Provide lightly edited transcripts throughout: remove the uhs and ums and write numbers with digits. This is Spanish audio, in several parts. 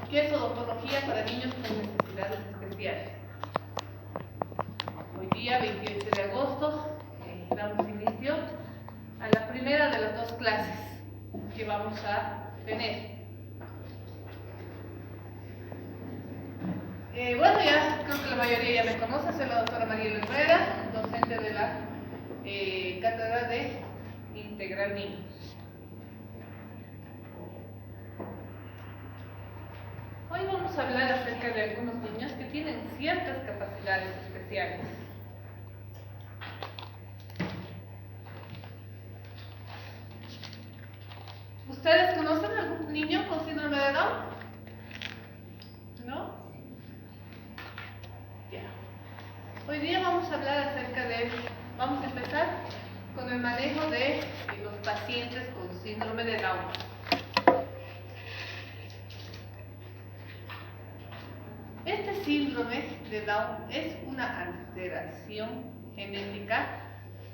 ¿Qué es odontología para niños con necesidades especiales? Hoy día, 28 de agosto, damos inicio a la primera de las dos clases que vamos a tener. Bueno, ya creo que la mayoría ya me conoce, soy la doctora Mariela Herrera, docente de la Cátedra de Integral Niños. Hoy vamos a hablar acerca de algunos niños que tienen ciertas capacidades especiales. ¿Ustedes conocen a algún niño con síndrome de Down? ¿No? Ya. Hoy día vamos a hablar acerca de, vamos a empezar con el manejo de los pacientes con síndrome de Down. Este síndrome de Down es una alteración genética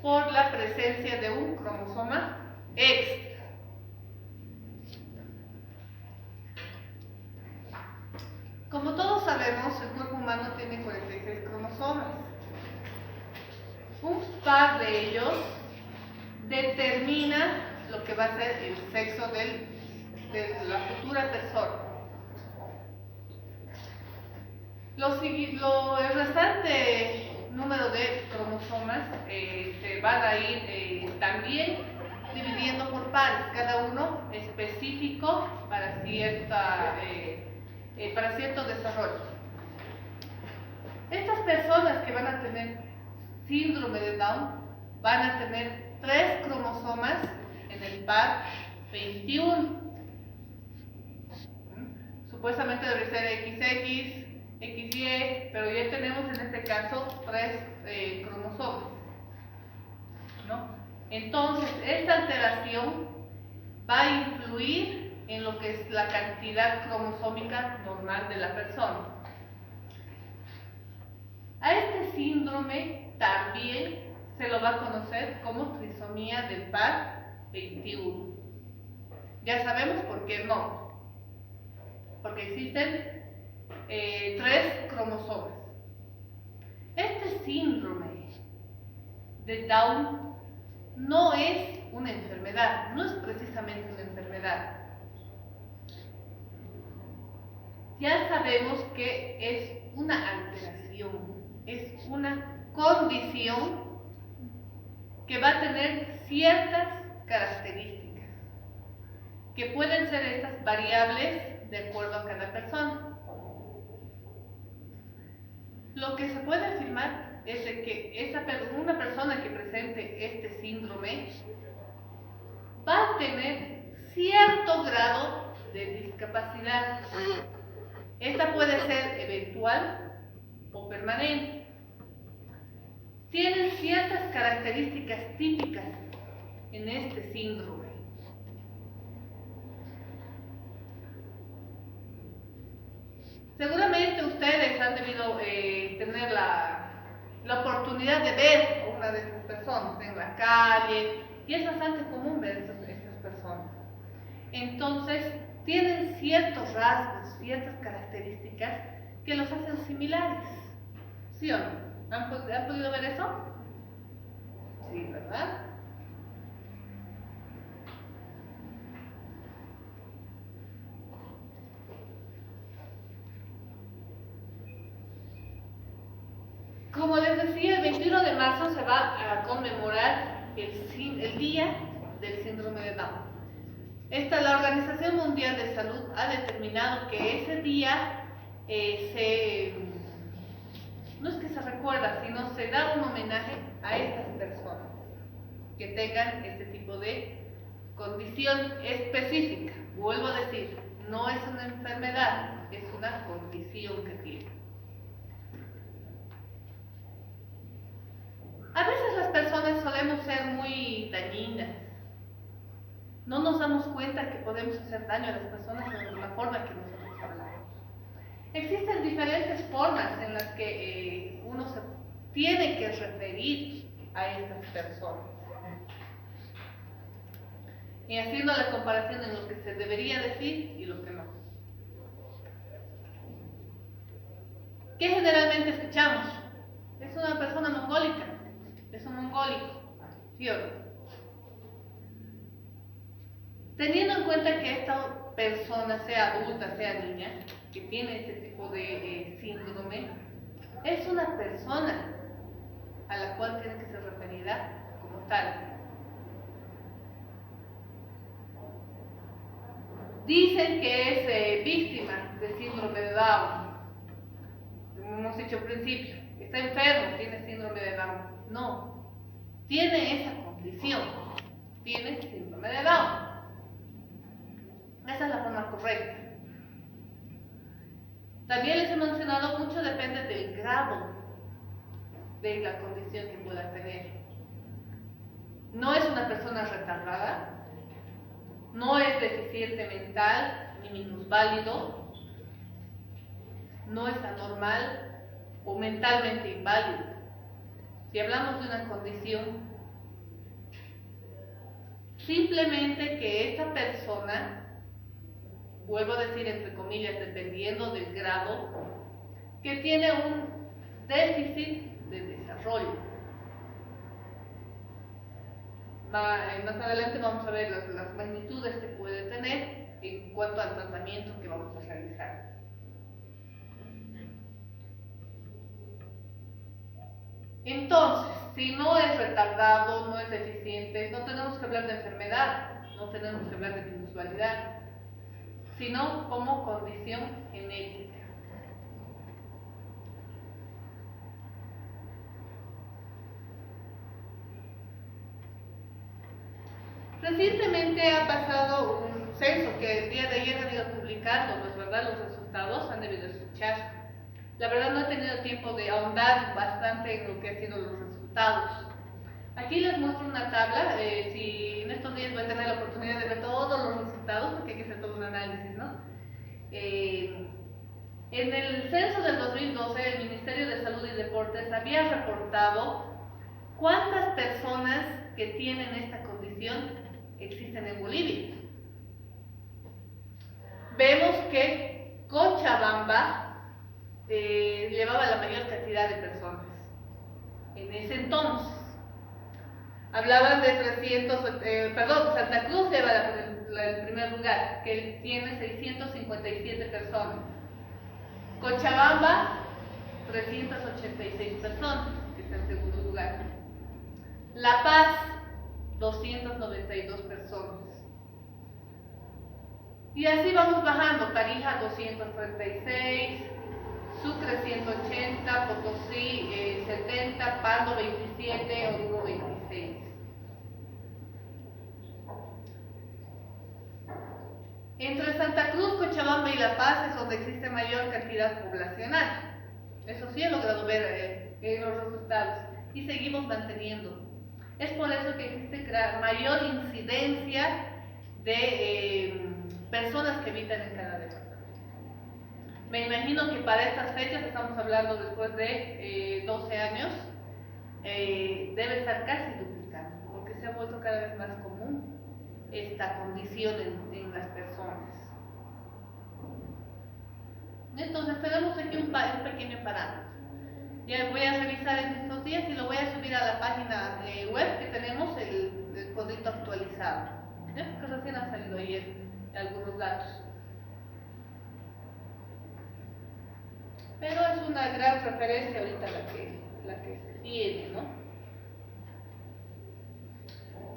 por la presencia de un cromosoma extra. Como todos sabemos, el cuerpo humano tiene 46 cromosomas. Un par de ellos determina lo que va a ser el sexo de la futura persona. El restante número de cromosomas se van a ir también dividiendo por pares, cada uno específico para cierto desarrollo. Estas personas que van a tener síndrome de Down van a tener 3 cromosomas en el par 21. Supuestamente debe ser XX, XY, pero ya tenemos en este caso 3 cromosomas, ¿no? Entonces, esta alteración va a influir en lo que es la cantidad cromosómica normal de la persona. A este síndrome también se lo va a conocer como trisomía del par 21. Ya sabemos por qué no. Porque existen 3 cromosomas. Este síndrome de Down no es una enfermedad, no es precisamente una enfermedad. Ya sabemos que es una alteración, es una condición que va a tener ciertas características, que pueden ser estas variables de acuerdo a cada persona. Lo que se puede afirmar es de que una persona que presente este síndrome va a tener cierto grado de discapacidad. Esta puede ser eventual o permanente. Tienen ciertas características típicas en este síndrome. Seguramente ustedes han debido tener la oportunidad de ver a una de estas personas en la calle, y es bastante común ver estas personas. Entonces, tienen ciertos rasgos, ciertas características que los hacen similares. ¿Sí o no? ¿Han podido ver eso? Sí, ¿verdad? Como les decía, el 21 de marzo se va a conmemorar el Día del Síndrome de Down. La Organización Mundial de Salud ha determinado que ese día no es que se recuerda, sino se da un homenaje a estas personas que tengan este tipo de condición específica. Vuelvo a decir, no es una enfermedad, es una condición que tiene. A veces las personas solemos ser muy dañinas. No nos damos cuenta que podemos hacer daño a las personas de la forma que nosotros hablamos. Existen diferentes formas en las que uno se tiene que referir a estas personas. Y haciendo la comparación en lo que se debería decir y lo que no. ¿Qué generalmente escuchamos? Es una persona mongólica, es un mongólico, ¿sí o no? Teniendo en cuenta que esta persona, sea adulta, sea niña, que tiene este tipo de síndrome, es una persona a la cual tiene que ser referida como tal. Dicen que es víctima de síndrome de Down. Como hemos dicho al principio, está enfermo, tiene síndrome de Down. No, tiene esa condición, tiene síndrome de Down. Esa es la forma correcta. También les he mencionado, mucho depende del grado de la condición que pueda tener. No es una persona retardada, no es deficiente mental ni minusválido, no es anormal o mentalmente inválido. Si hablamos de una condición, simplemente que esta persona, vuelvo a decir entre comillas, dependiendo del grado, que tiene un déficit de desarrollo. Más adelante vamos a ver las magnitudes que puede tener en cuanto al tratamiento que vamos a realizar. Entonces, si no es retardado, no es deficiente, no tenemos que hablar de enfermedad, no tenemos que hablar de minusvalidad, sino como condición genética. Recientemente ha pasado un censo que el día de ayer han ido publicando, pues, ¿verdad? Los resultados han debido escuchar. La verdad no he tenido tiempo de ahondar bastante en lo que han sido los resultados. Aquí les muestro una tabla, si en estos días voy a tener la oportunidad de ver todos los resultados, porque hay que hacer todo un análisis, ¿no? En el censo del 2012, el Ministerio de Salud y Deportes había reportado cuántas personas que tienen esta condición existen en Bolivia. Vemos que Cochabamba llevaba la mayor cantidad de personas en ese entonces. Hablaban de 300, Santa Cruz lleva el primer lugar, que tiene 657 personas. Cochabamba, 386 personas, que está en segundo lugar. La Paz, 292 personas. Y así vamos bajando. Tarija, 236, Sucre, 180, Potosí, 70, Pando, 27, Oruro, 26. Entre Santa Cruz, Cochabamba y La Paz es donde existe mayor cantidad poblacional. Eso sí he logrado ver en los resultados y seguimos manteniendo. Es por eso que existe mayor incidencia de personas que habitan en cada departamento. Me imagino que para estas fechas, estamos hablando después de 12 años, debe estar casi duplicando, porque se ha vuelto cada vez más común esta condición en las personas. Entonces tenemos aquí un pequeño parámetro. Ya voy a revisar en estos días y lo voy a subir a la página web que tenemos el código actualizado, ¿ya? Porque recién han salido ayer algunos datos. Pero es una gran referencia ahorita la que se tiene, ¿no?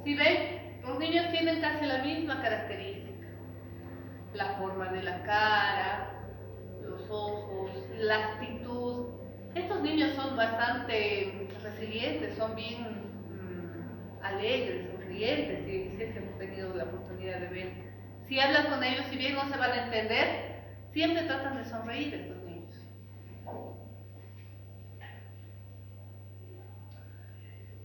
Si ven, los niños tienen casi la misma característica. La forma de la cara, los ojos, la actitud. Estos niños son bastante resilientes, son bien alegres, sonrientes, si es que hemos tenido la oportunidad de ver. Si hablan con ellos, si bien no se van a entender, siempre tratan de sonreír estos niños.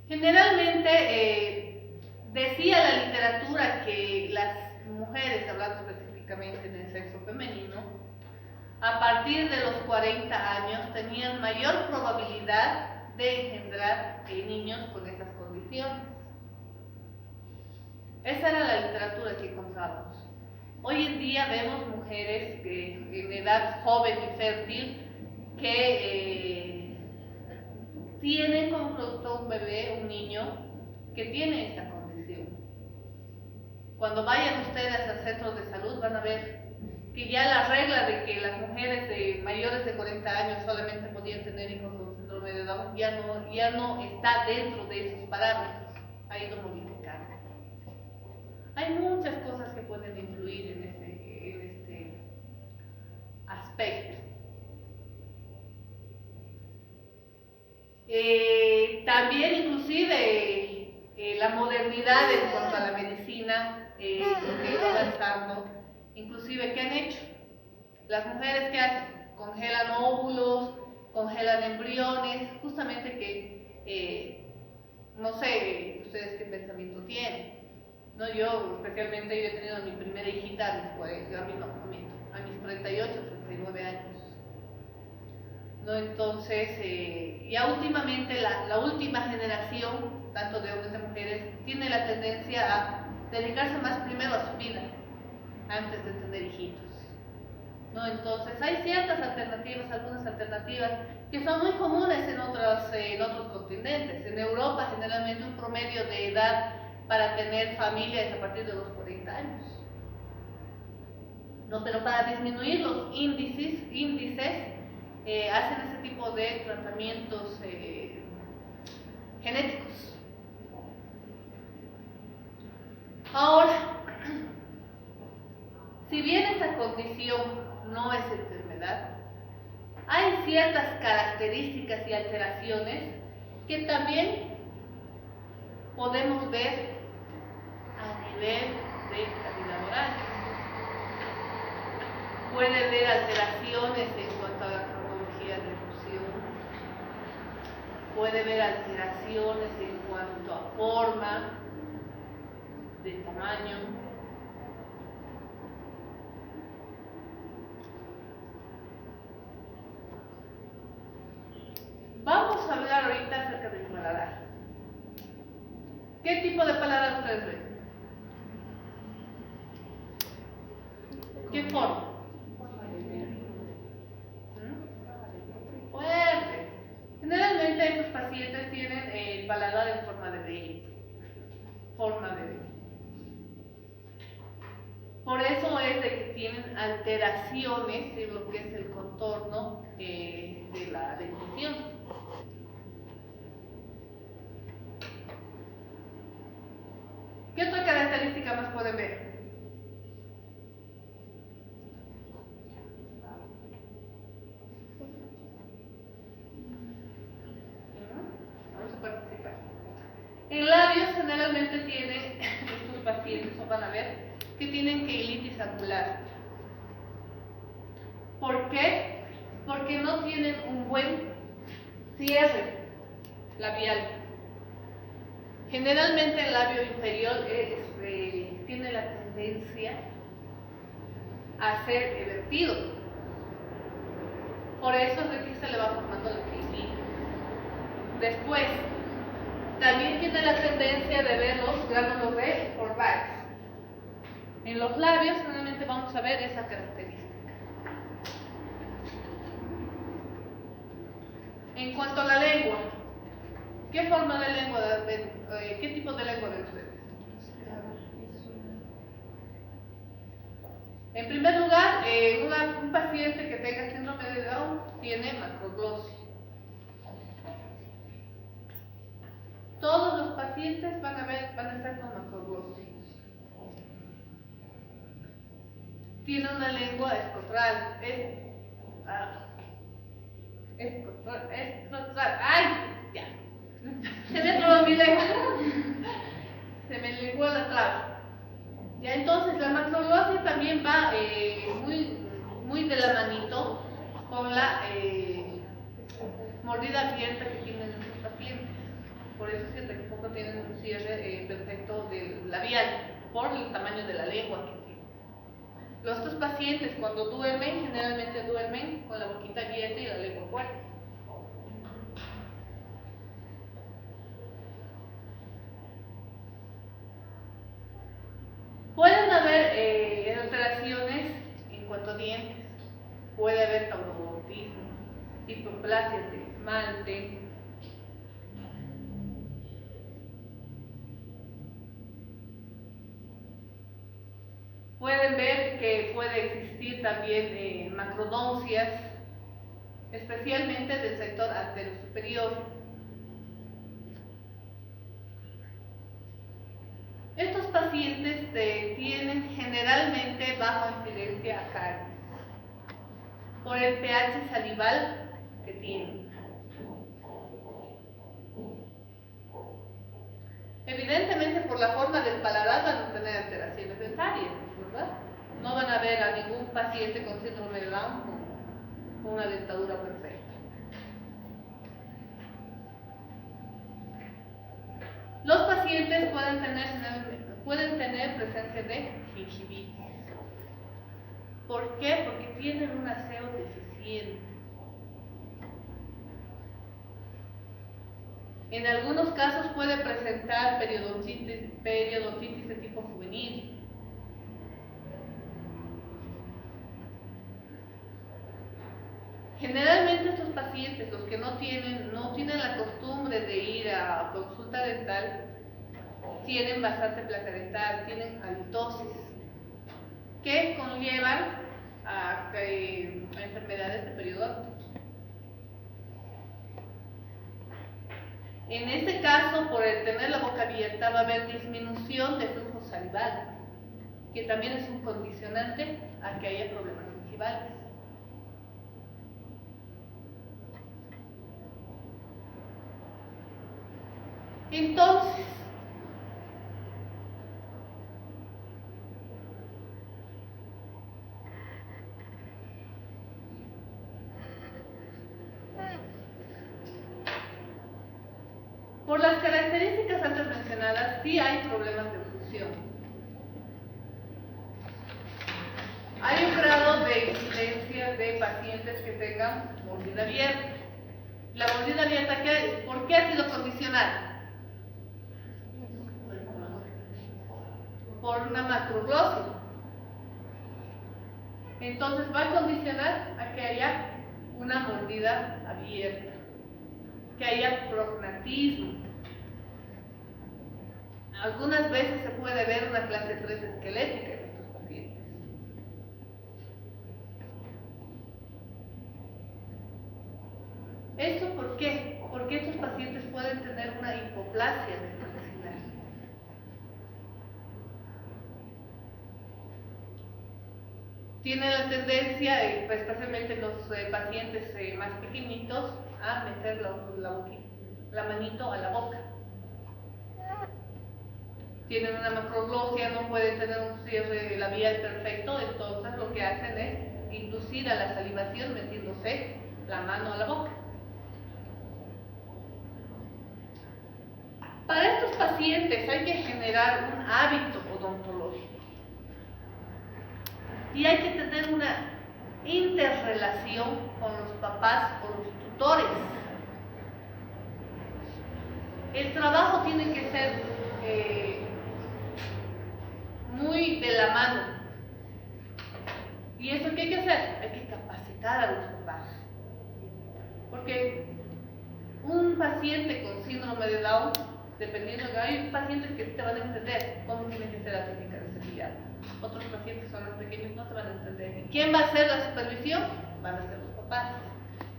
Generalmente decía la literatura que las mujeres, hablando específicamente del sexo femenino, a partir de los 40 años tenían mayor probabilidad de engendrar niños con esas condiciones. Esa era la literatura que encontrábamos. Hoy en día vemos mujeres que en edad joven y fértil que tienen como producto un bebé, un niño que tiene esta condición. Cuando vayan ustedes al centro de salud van a ver que ya la regla de que las mujeres de mayores de 40 años solamente podían tener hijos con síndrome de Down ya no está dentro de esos parámetros, ha ido modificando. Hay muchas cosas que pueden influir en este aspecto. También inclusive la modernidad en cuanto a la medicina, que está avanzando, inclusive ¿qué han hecho? Las mujeres ¿qué hacen? Congelan óvulos, congelan embriones, justamente que no sé ustedes qué pensamiento tienen. No, yo especialmente yo he tenido a mi primera hijita a mis 38, 39 años. ¿No? Entonces, ya últimamente la última generación, tanto de hombres como de mujeres, tiene la tendencia a dedicarse más primero a su vida, antes de tener hijitos. ¿No? Entonces, hay ciertas alternativas, algunas alternativas que son muy comunes en otros continentes. En Europa, generalmente un promedio de edad para tener familia es a partir de los 40 años. ¿No? Pero para disminuir los índices hacen ese tipo de tratamientos genéticos. Ahora, si bien esta condición no es enfermedad, hay ciertas características y alteraciones que también podemos ver a nivel de calidad oral. Puede haber alteraciones en cuanto a la cronología de erupción, puede haber alteraciones en cuanto a forma, de tamaño. Vamos a hablar ahorita acerca del paladar. ¿Qué tipo de paladar ustedes ven? ¿Qué forma? Fuerte. Generalmente estos pacientes tienen el paladar en forma de D. Por eso es de que tienen alteraciones en lo que es el contorno de la dentición. ¿Qué otra característica más pueden ver? Vamos a participar. En labios generalmente tienen estos pacientes, o van a ver, que tienen queilitis acular. ¿Por qué? Porque no tienen un buen cierre labial. Generalmente el labio inferior tiene la tendencia a ser evertido. Por eso es de que se le va formando la queilitis. Después, también tiene la tendencia de ver los gránulos de Corvallis. En los labios generalmente vamos a ver esa característica. En cuanto a la lengua, ¿qué forma de lengua ven? ¿Qué tipo de lengua ven ustedes? En primer lugar, un paciente que tenga síndrome de Down tiene macroglosia. Todos los pacientes van a estar con macroglosia. Tiene una lengua escrotal. Escrotal. ¡Ay! Ya. Se me trabó mi lengua. Se me lenguó la traba. Ya, entonces la macroglosia también va muy de la manito con la mordida abierta que tienen nuestros pacientes. Por eso es que tampoco tienen un cierre perfecto del labial, por el tamaño de la lengua que tienen. Los otros pacientes cuando duermen, generalmente duermen con la boquita abierta y la lengua fuera. Pueden haber alteraciones en cuanto a dientes, puede haber taurobontismo, hipoplasias de esmalte, pueden ver que puede existir también macrodoncias, especialmente del sector anterior superior. Estos pacientes tienen generalmente baja incidencia a caries por el pH salival que tienen. Evidentemente, por la forma del paladar van a tener alteraciones dentarias, ¿verdad? No van a ver a ningún paciente con síndrome de Down con una dentadura perfecta. Los pacientes pueden tener presencia de gingivitis. ¿Por qué? Porque tienen un aseo deficiente. En algunos casos puede presentar periodontitis de tipo juvenil. Generalmente estos pacientes, los que no tienen la costumbre de ir a consulta dental, tienen bastante placa dental, tienen halitosis, que conllevan a enfermedades de periodontitis. En este caso, por el tener la boca abierta, va a haber disminución de flujo salival, que también es un condicionante a que haya problemas gingivales. Entonces, por las características antes mencionadas, sí hay problemas de oclusión. Hay un grado de incidencia de pacientes que tengan mordida abierta. La mordida abierta, ¿por qué ha sido condicionada? Por una macroglosia. Entonces va a condicionar a que haya una mordida abierta, que haya prognatismo. Algunas veces se puede ver una clase 3 esquelética en estos pacientes. ¿Esto por qué? Porque estos pacientes pueden tener una hipoplasia dentacional. Tiene la tendencia, especialmente en los pacientes más pequeñitos, a meter la manito a la boca. Tienen una macroglosia, no pueden tener un cierre labial perfecto, entonces lo que hacen es inducir a la salivación metiéndose la mano a la boca. Para estos pacientes hay que generar un hábito odontológico y hay que tener una interrelación con los papás o los tutores. El trabajo tiene que ser muy de la mano. ¿Y eso qué hay que hacer? Hay que capacitar a los papás. Porque un paciente con síndrome de Down, dependiendo, hay pacientes que te van a entender cómo tiene que ser la técnica de cepillado. Otros pacientes son los pequeños, no te van a entender. ¿Y quién va a hacer la supervisión? Van a ser los papás.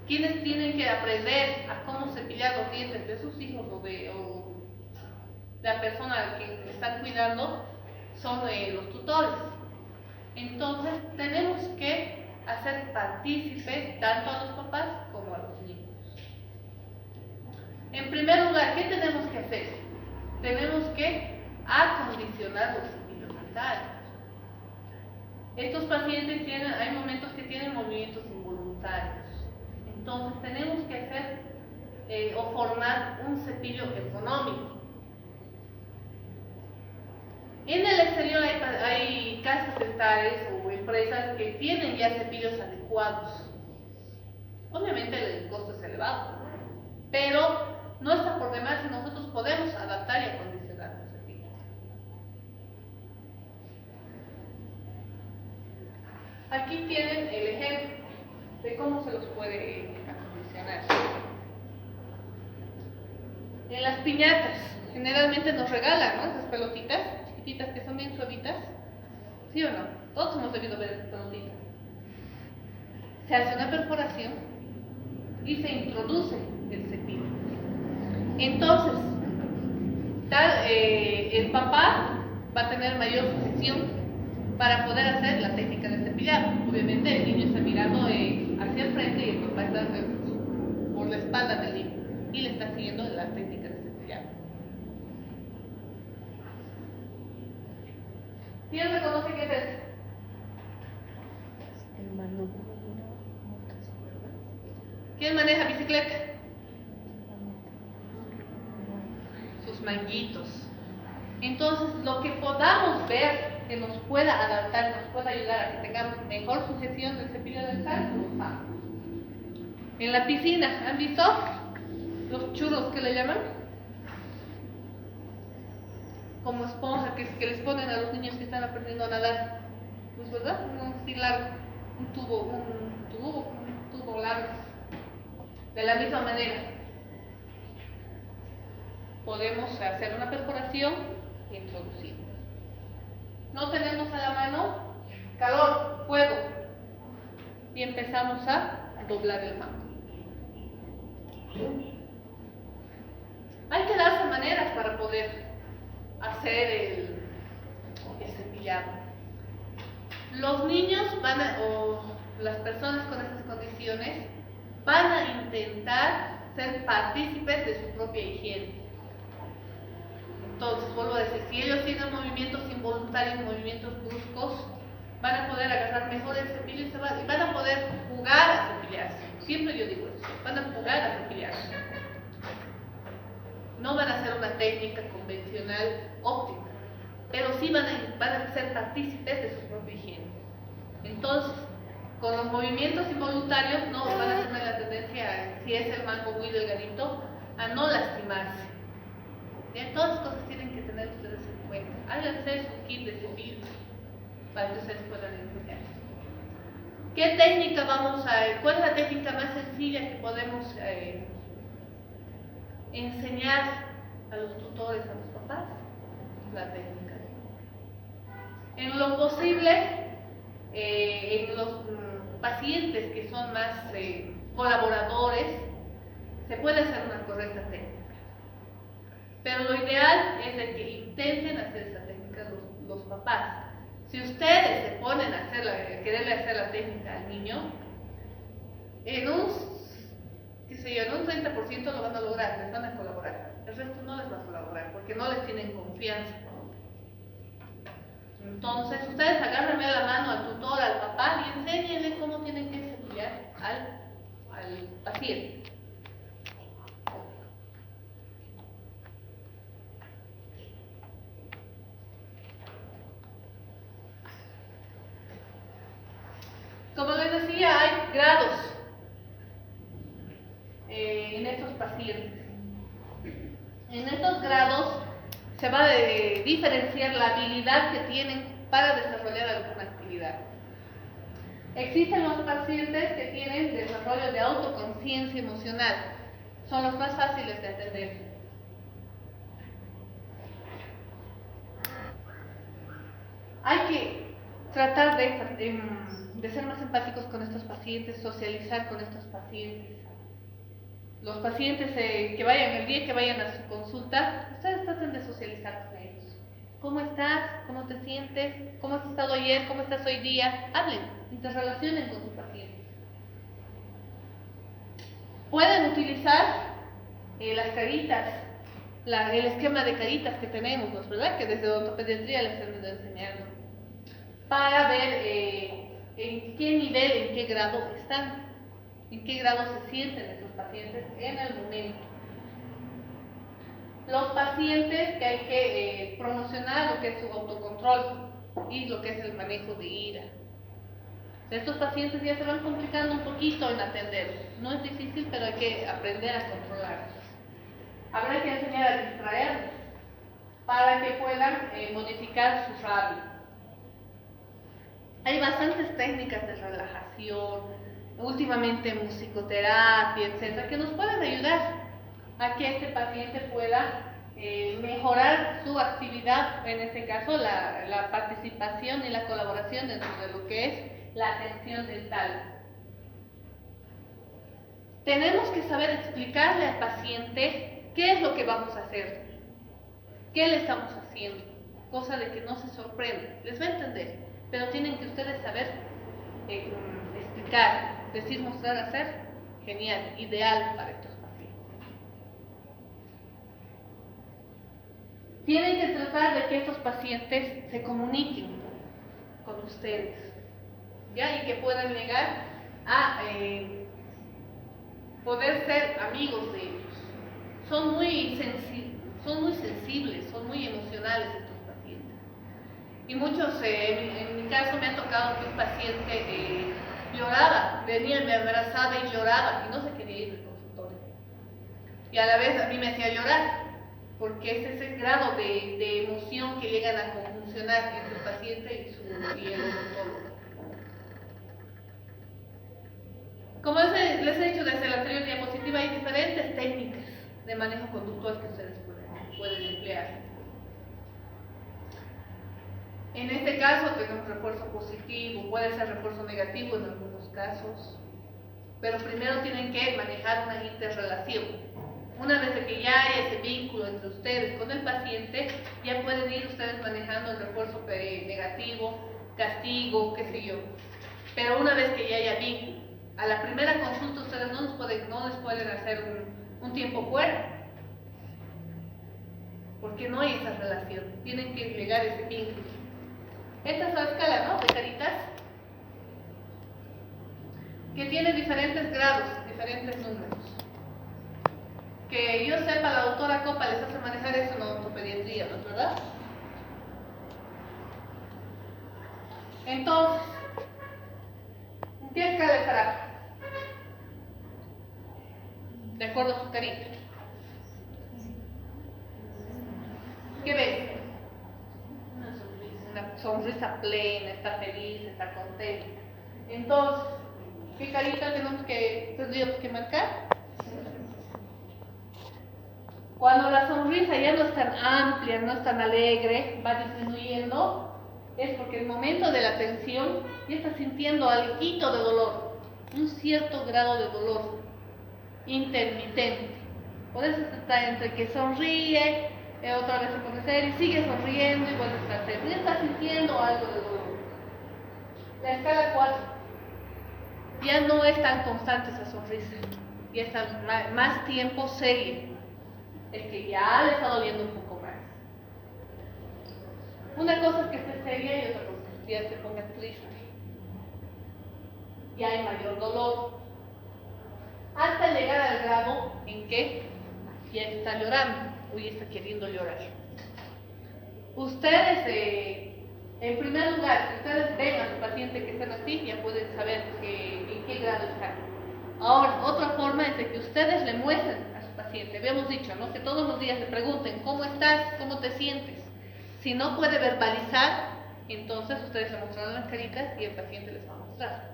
Quienes tienen que aprender a cómo cepillar los dientes de sus hijos o de la persona a quien están cuidando son los tutores. Entonces tenemos que hacer partícipes tanto a los papás como a los niños. En primer lugar, ¿qué tenemos que hacer? Tenemos que acondicionar los cepillos dentales. Estos pacientes hay momentos que tienen movimientos involuntarios. Entonces tenemos que hacer o formar un cepillo ergonómico. En el exterior hay casas dentales o empresas que tienen ya cepillos adecuados. Obviamente el costo es elevado, pero no está por demás si nosotros podemos adaptar y acondicionar los cepillos. Aquí tienen el ejemplo de cómo se los puede acondicionar. convencional. En las piñatas, generalmente nos regalan, ¿no? Esas pelotitas chiquititas que son bien suavitas. ¿Sí o no? Todos hemos debido ver esas pelotitas. Se hace una perforación y se introduce el cepillo. Entonces, el papá va a tener mayor sujeción para poder hacer la técnica de cepillado. Obviamente el niño está mirando hacia el frente y el papá está por la espalda del niño y le está siguiendo la técnica de cepillado. ¿Quién reconoce qué es esto? ¿Quién maneja bicicleta? Sus manguitos. Entonces, lo que podamos ver que nos pueda adaptar, nos pueda ayudar a que tengamos mejor sujeción del cepillo dental, lo usamos. En la piscina, ¿han visto los churros que le llaman? Como esponja que les ponen a los niños que están aprendiendo a nadar. ¿No es verdad? Un así largo, un tubo largo. De la misma manera, podemos hacer una perforación e introducir. No tenemos a la mano calor, fuego, y empezamos a doblar el mango. Hay que darse maneras para poder hacer el cepillado. Los niños o las personas con estas condiciones van a intentar ser partícipes de su propia higiene. Entonces, vuelvo a decir, si ellos tienen movimientos involuntarios, movimientos bruscos, van a poder agarrar mejor el cepillo y van a poder jugar a cepillarse. Siempre yo digo eso, van a jugar a cepillarse. No van a hacer una técnica convencional óptima, pero sí van a ser partícipes de su propia higiene. Entonces, con los movimientos involuntarios no van a tener la tendencia, si es el mango muy delgadito, a no lastimarse. Bien, todas las cosas tienen que tener ustedes en cuenta. Háganse su kit de cepillo para que ustedes puedan enseñar. ¿Qué técnica cuál es la técnica más sencilla que podemos enseñar a los tutores, a los papás? La técnica. En lo posible, en los pacientes que son más colaboradores, se puede hacer una correcta técnica. Pero lo ideal es de que intenten hacer esa técnica los papás. Si ustedes se ponen a quererle hacer la técnica al niño, en un 30% lo van a lograr, les van a colaborar. El resto no les va a colaborar porque no les tienen confianza. Entonces, ustedes agárrenme la mano al tutor, al papá y enséñenle cómo tienen que cepillar al paciente. Como les decía, hay grados en estos pacientes. En estos grados se va a diferenciar la habilidad que tienen para desarrollar alguna actividad. Existen los pacientes que tienen desarrollo de autoconciencia emocional. Son los más fáciles de atender. Hay que tratar de ser más empáticos con estos pacientes, socializar con estos pacientes. Los pacientes que vayan el día que vayan a su consulta, ustedes traten de socializar con ellos. ¿Cómo estás? ¿Cómo te sientes? ¿Cómo has estado ayer? ¿Cómo estás hoy día? Hablen, interrelacionen con sus pacientes. Pueden utilizar las caritas, el esquema de caritas que tenemos, ¿verdad? Que desde odontopediatría les hemos ido enseñando, para ver en qué nivel, en qué grado están, en qué grado se sienten esos pacientes en el momento. Los pacientes que hay que promocionar lo que es su autocontrol y lo que es el manejo de ira. Estos pacientes ya se van complicando un poquito en atender. No es difícil, pero hay que aprender a controlarlos. Habrá que enseñar a distraerlos para que puedan modificar su rabia. Hay bastantes técnicas de relajación, últimamente musicoterapia, etcétera, que nos pueden ayudar a que este paciente pueda mejorar su actividad, en este caso la participación y la colaboración dentro de lo que es la atención dental. Tenemos que saber explicarle al paciente qué es lo que vamos a hacer, qué le estamos haciendo, cosa de que no se sorprenda, les va a entender, pero tienen que ustedes saber explicar, decir, mostrar, hacer, genial, ideal para estos pacientes. Tienen que tratar de que estos pacientes se comuniquen con ustedes, ¿ya? Y que puedan llegar a poder ser amigos de ellos. Son muy sensibles, son muy emocionales estos pacientes. Y muchos, en mi caso me ha tocado que un paciente lloraba, venía, me abrazaba y lloraba y no se quería ir del consultorio. Y a la vez a mí me hacía llorar, porque es ese grado de emoción que llegan a conjuncionar entre el paciente y el odontólogo. Como les he dicho desde la anterior diapositiva, hay diferentes técnicas de manejo conductual que ustedes pueden emplear. En este caso tenemos refuerzo positivo, puede ser refuerzo negativo en algunos casos, pero primero tienen que manejar una interrelación. Una vez que ya hay ese vínculo entre ustedes con el paciente, ya pueden ir ustedes manejando el refuerzo negativo, castigo, qué sé yo. Pero una vez que ya haya vínculo, a la primera consulta ustedes no les pueden hacer un tiempo fuera, porque no hay esa relación, tienen que llegar a ese vínculo. Esta es la escala, ¿no?, de Caritas, que tiene diferentes grados, diferentes números. Que yo sepa, la doctora Copa les hace manejar eso en odontopediatría, ¿no es verdad? Entonces, ¿en qué escala estará? De acuerdo a su carita. ¿Qué ves? Una sonrisa plena, está feliz, está contenta. Entonces, ¿qué carita tendríamos que marcar? Cuando la sonrisa ya no es tan amplia, no es tan alegre, va disminuyendo, es porque el momento de la tensión ya está sintiendo algo de dolor, un cierto grado de dolor intermitente. Por eso está entre que sonríe, otra vez se pone serio, sigue sonriendo y vuelve a estar serio. Ya está sintiendo algo de dolor. La escala 4 ya no es tan constante esa sonrisa, ya está más tiempo serio. Es que ya le está doliendo un poco más. Una cosa es que esté seria y otra cosa es que ya se ponga triste. Ya hay mayor dolor. Hasta llegar al grado en que ya está llorando o ya está queriendo llorar. Ustedes, en primer lugar, si ustedes ven a su paciente que están así, ya pueden saber en qué grado están. Ahora, otra forma es de que ustedes le muestren a su paciente. Habíamos dicho, ¿no?, que todos los días le pregunten ¿cómo estás? ¿Cómo te sientes? Si no puede verbalizar, entonces ustedes le mostrarán las caritas y el paciente les va a mostrar.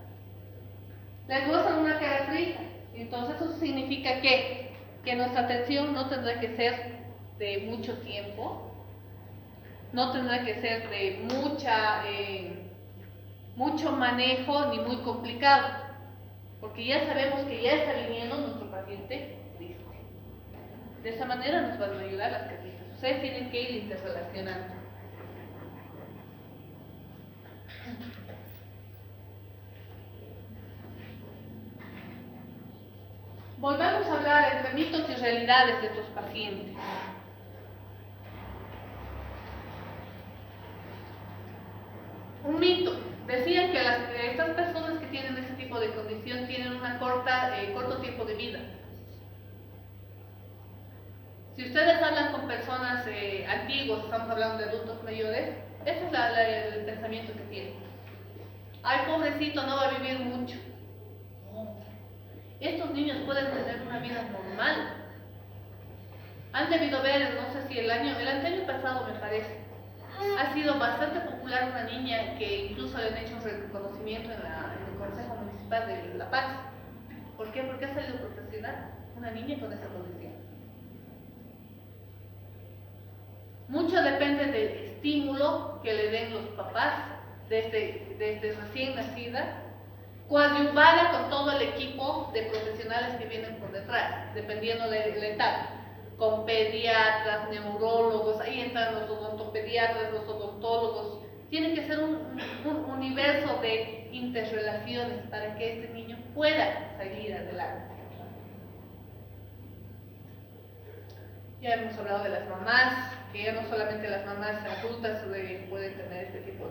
Les muestran una cara triste, entonces eso significa que nuestra atención no tendrá que ser de mucho tiempo, no tendrá que ser de mucho manejo ni muy complicado, porque ya sabemos que ya está viniendo nuestro paciente triste. De esa manera nos van a ayudar las caritas. Ustedes tienen que ir interrelacionando. Volvamos a hablar entre mitos y realidades de estos pacientes. Un mito. Decían que estas personas que tienen ese tipo de condición tienen un corto tiempo de vida. Si ustedes hablan con personas antiguas, estamos hablando de adultos mayores, ese es el pensamiento que tienen. Ay, pobrecito, no va a vivir mucho. Estos niños pueden tener una vida normal. Han debido ver, no sé si el año pasado me parece, sido bastante popular una niña que incluso le han hecho un reconocimiento en el Consejo Municipal municipal de La Paz. ¿Por qué? Porque ha salido profesional una niña con esa condición. Mucho depende del estímulo que le den los papás desde recién nacida, coadyuvada con todo el equipo de profesionales que vienen por detrás, dependiendo de la etapa, con pediatras, neurólogos, ahí entran los odontopediatras, los odontólogos. Tiene que ser un universo de interrelaciones para que este niño pueda salir adelante. Ya hemos hablado de las mamás, que ya no solamente las mamás adultas pueden tener este tipo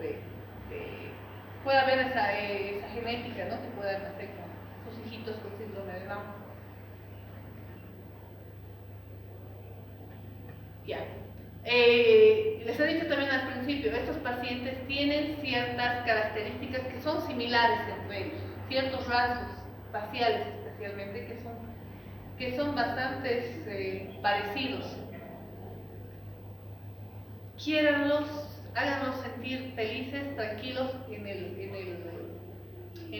puede haber esa genética, ¿no?, que puedan hacer con sus hijitos con síndrome de Down. Ya. Les he dicho también al principio, estos pacientes tienen ciertas características que son similares entre ellos, ciertos rasgos faciales especialmente que son bastante parecidos. Quiéranlos, háganlos sentir felices, tranquilos en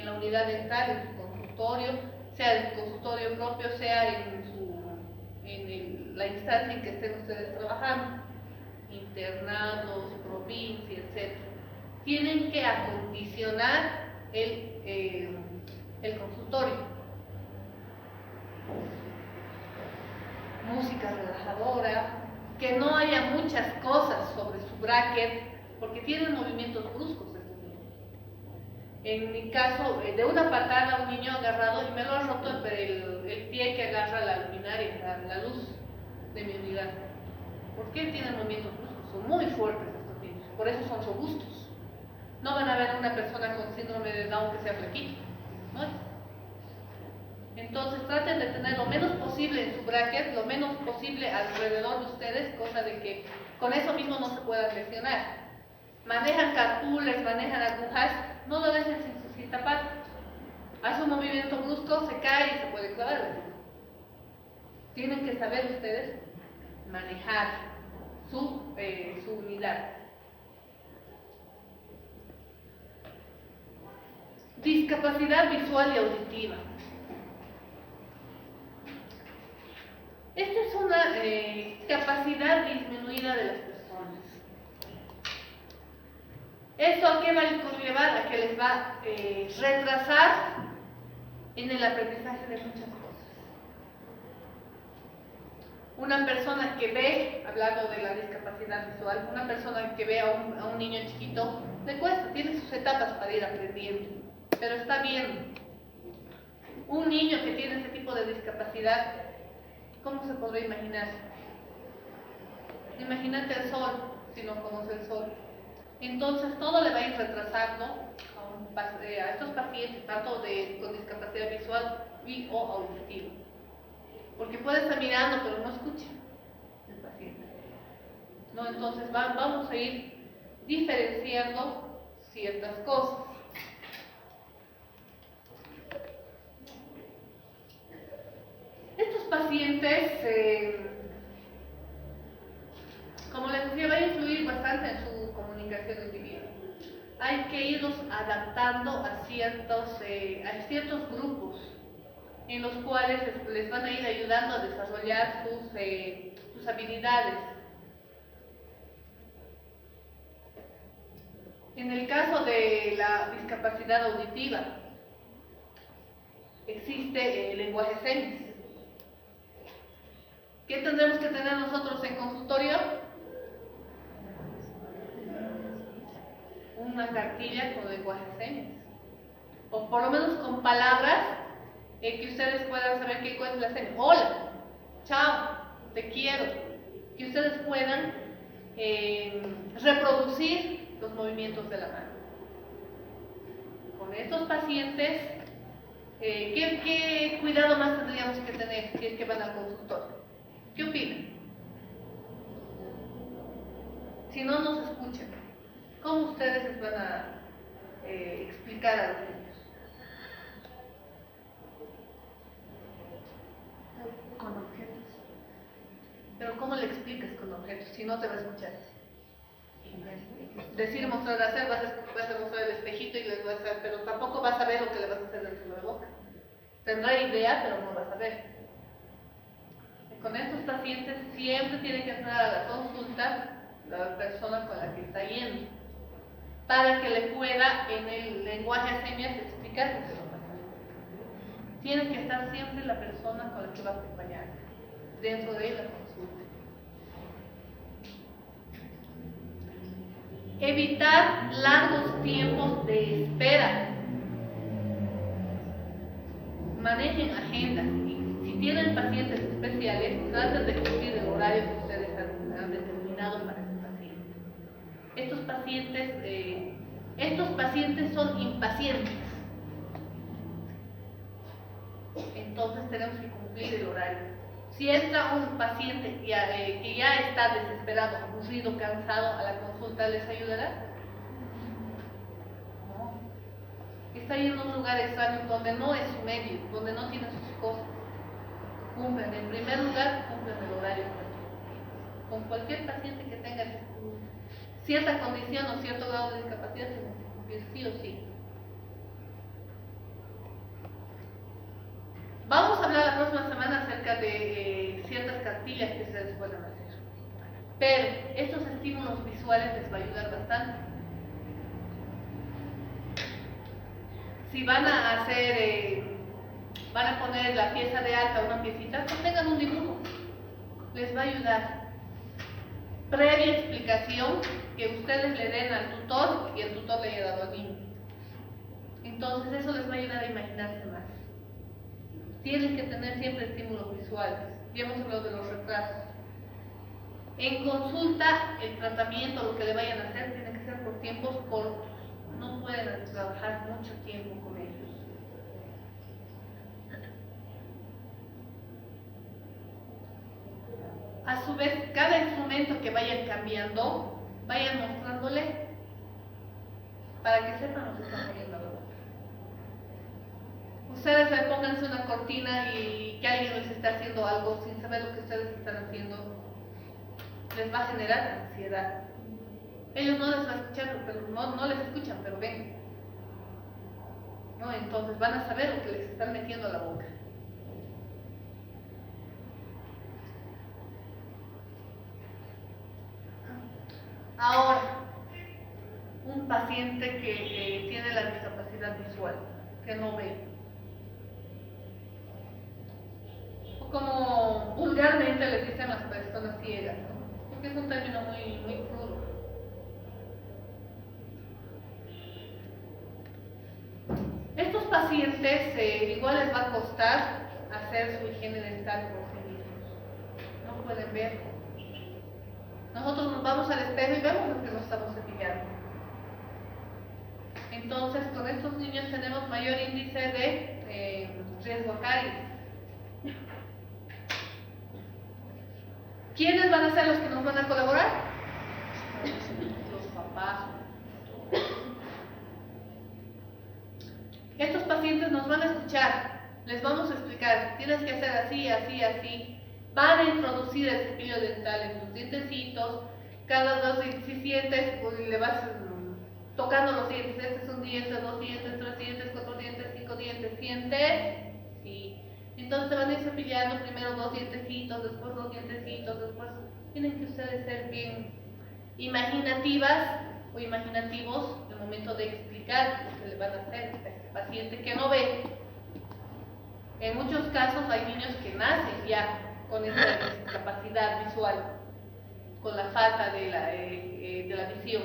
la unidad dental, en su consultorio, sea en su consultorio propio, sea en la instancia en que estén ustedes trabajando, internados, provincia, etc. Tienen que acondicionar el consultorio. Música relajadora, que no haya muchas cosas sobre su bracket, porque tienen movimientos bruscos estos niños. En mi caso, de una patada un niño agarrado y me lo ha roto el pie que agarra la luminaria, la luz de mi unidad. ¿Por qué tienen movimientos bruscos? Son muy fuertes estos niños, por eso son robustos. No van a ver una persona con síndrome de Down que sea flaquito, ¿no? Entonces traten de tener lo menos posible en su bracket, lo menos posible alrededor de ustedes, cosa de que con eso mismo no se puedan lesionar. Manejan carpules, manejan agujas, no lo dejen sin tapar. Hace un movimiento brusco, se cae y se puede clavar. Tienen que saber ustedes manejar su unidad. Discapacidad visual y auditiva. Esta es una capacidad disminuida de las personas. ¿Esto a qué va a conllevar? A que les va a retrasar en el aprendizaje de muchas cosas. Una persona que ve, hablando de la discapacidad visual, una persona que ve a un niño chiquito, le cuesta, tiene sus etapas para ir aprendiendo, pero está bien. Un niño que tiene este tipo de discapacidad, ¿cómo se podrá imaginar? Imagínate el sol, si no conoce el sol. Entonces todo le va a ir retrasando a estos pacientes, tanto con discapacidad visual o auditiva. Porque puede estar mirando, pero no escucha el paciente. ¿No? Entonces vamos a ir diferenciando ciertas cosas. Estos pacientes, como les decía, van a influir bastante en su comunicación individual. Hay que irlos adaptando a ciertos grupos en los cuales les van a ir ayudando a desarrollar sus habilidades. En el caso de la discapacidad auditiva, existe el lenguaje señas. ¿Qué tendremos que tener nosotros en consultorio? Una cartilla con lenguaje de señas. O por lo menos con palabras que ustedes puedan saber qué es la seña. Hola, chao, te quiero. Que ustedes puedan reproducir los movimientos de la mano. Con estos pacientes, ¿qué cuidado más tendríamos que tener si es que van al consultorio? ¿Qué opinan? Si no nos escuchan, ¿cómo ustedes les van a explicar a los niños? Con objetos. Pero ¿cómo le explicas con objetos si no te va a escuchar? Decir, mostrar, hacer, vas a mostrar el espejito y les vas a hacer, pero tampoco vas a ver lo que le vas a hacer dentro de Tendrá idea, pero no va a saber. Con estos pacientes siempre tiene que entrar a la consulta la persona con la que está yendo, para que le pueda en el lenguaje de señas explicar qué se va a pasar. Tiene que estar siempre la persona con la que va a acompañar dentro de la consulta. Evitar largos tiempos de espera. Manejen agendas y si tienen pacientes especiales, traten de cumplir el horario que ustedes han determinado para ese paciente. Estos pacientes son impacientes. Entonces tenemos que cumplir el horario. Si entra un paciente que ya está desesperado, aburrido, cansado a la consulta, ¿les ayudará? No. Está ahí en un lugar extraño donde no es su medio, donde no tiene sus cosas. Cumplen, en primer lugar, cumplen el horario. Con cualquier paciente que tenga cierta condición o cierto grado de discapacidad, tienen que cumplir sí o sí. Vamos a hablar la próxima semana acerca de ciertas cartillas que ustedes pueden hacer. Pero estos estímulos visuales les va a ayudar bastante. Si van a van a poner la pieza de alta, una piecita, pues tengan un dibujo. Les va a ayudar. Previa explicación que ustedes le den al tutor y el tutor le haya dado al niño. Entonces eso les va a ayudar a imaginarse más. Tienen que tener siempre estímulos visuales. Ya hemos hablado de los retrasos. En consulta, el tratamiento, lo que le vayan a hacer, tiene que ser por tiempos cortos. No pueden trabajar mucho tiempo con ellos. A su vez, cada instrumento que vayan cambiando, vayan mostrándole para que sepan lo que están poniendo a la boca. Ustedes le pónganse una cortina y que alguien les está haciendo algo sin saber lo que ustedes están haciendo, les va a generar ansiedad. Ellos no les van a escuchar, pero no les escuchan, pero ven. ¿No? Entonces van a saber lo que les están metiendo a la boca. Ahora, un paciente que tiene la discapacidad visual, que no ve, o como vulgarmente les dicen las personas ciegas, ¿no? Porque es un término muy crudo. Estos pacientes igual les va a costar hacer su higiene dental por sí mismos. No pueden ver. Nosotros nos vamos al espejo y vemos lo que nos estamos cepillando. Entonces, con estos niños tenemos mayor índice de riesgo a caries. ¿Quiénes van a ser los que nos van a colaborar? Los papás. Estos pacientes nos van a escuchar, les vamos a explicar, tienes que hacer así, así, así. Van a introducir el cepillo dental en tus dientecitos, cada 2 si sientes, pues, le vas tocando los dientes, este es un diente, 2 dientes, 3 dientes, 4 dientes, 5 dientes, ¿sientes? Sí. Entonces te van a ir cepillando primero 2 dientecitos, después 2 dientecitos, después tienen que ustedes ser bien imaginativas o imaginativos en el momento de explicar lo que le van a hacer a este paciente que no ve. En muchos casos hay niños que nacen ya con esta discapacidad visual, con la falta de la visión.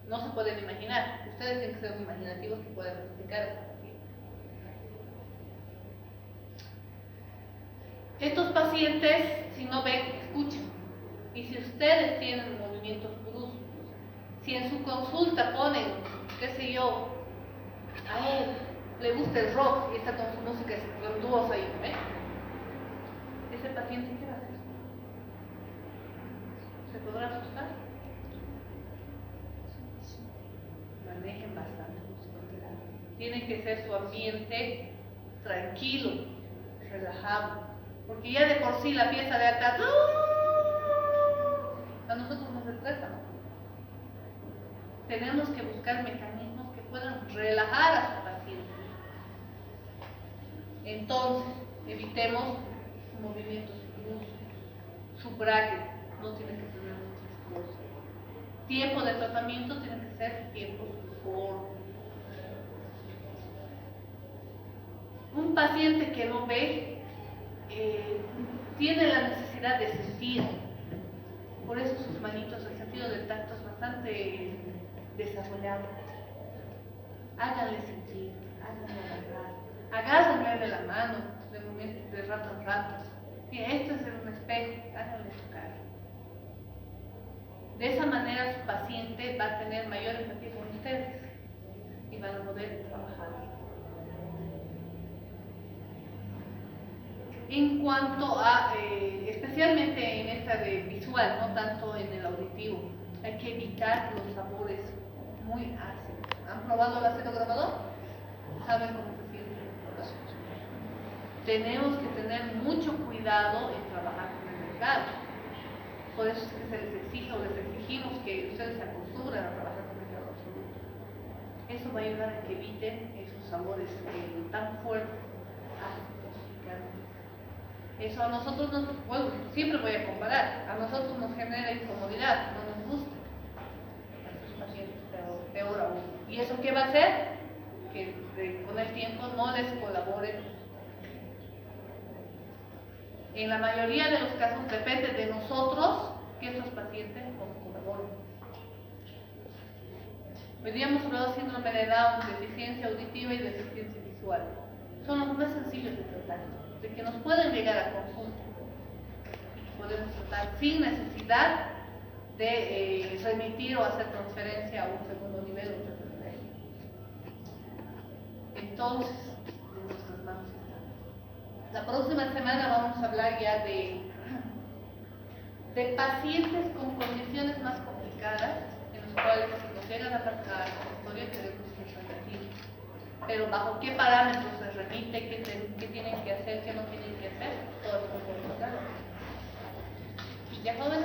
No se pueden imaginar. Ustedes tienen que ser imaginativos que puedan explicar a este paciente. Estos pacientes, si no ven, escuchan. Y si ustedes tienen movimientos bruscos, si en su consulta ponen, qué sé yo, a él le gusta el rock y está con su música estruendosa ahí, ¿ven? Ese paciente, ¿qué va a hacer? ¿Se podrá asustar? Manejen bastante su cuidado. Tiene que ser su ambiente tranquilo, relajado, porque ya de por sí la pieza de acá a nosotros nos estresa, ¿no? Tenemos que buscar mecanismos que puedan relajar a su paciente. Entonces, evitemos movimientos bruscos. Subrayo, no tiene que tener muchas cosas. Tiempo de tratamiento tiene que ser tiempos cortos. Un paciente que no ve tiene la necesidad de sentir. Por eso sus manitos, el sentido del tacto es bastante desarrollado. Háganle sentir, háganle agarrar, agárrenle de la mano de rato en rato. Y esto es un espejo, háganle tocar. De esa manera su paciente va a tener mayor empatía con ustedes y van a poder trabajar. En cuanto a, especialmente en esta de visual, no tanto en el auditivo, hay que evitar los sabores muy ácidos. ¿Han probado el ácido grabador? ¿Saben cómo se siente? Tenemos que tener mucho cuidado en trabajar con el mercado. Por eso es que se les exige o les exigimos que ustedes se acostumbren a trabajar con el mercado absoluto. Eso va a ayudar a que eviten esos sabores tan fuertes, ácidos, picantes. Eso a nosotros nos, bueno, siempre voy a comparar, a nosotros nos genera incomodidad, no nos gusta. A estos pacientes peor aún. ¿Y eso qué va a hacer? Que con el tiempo no les colaboren. En la mayoría de los casos depende de nosotros que estos pacientes nos colaboren. Hoy día hemos hablado de síndrome de Down, deficiencia auditiva y deficiencia visual. Son los más sencillos de tratar, de que nos pueden llegar a consulta. Podemos tratar sin necesidad de remitir o hacer transferencia a un segundo nivel o tercer nivel. Entonces, en nuestras manos está. La próxima semana vamos a hablar ya de pacientes con condiciones más complicadas, en los cuales si nos llegan a tratar historia queremos que se retire. Pero bajo qué parámetros se remite, qué tienen que hacer, qué no tienen que hacer, todo eso lo podemos hablar. Ya jóvenes.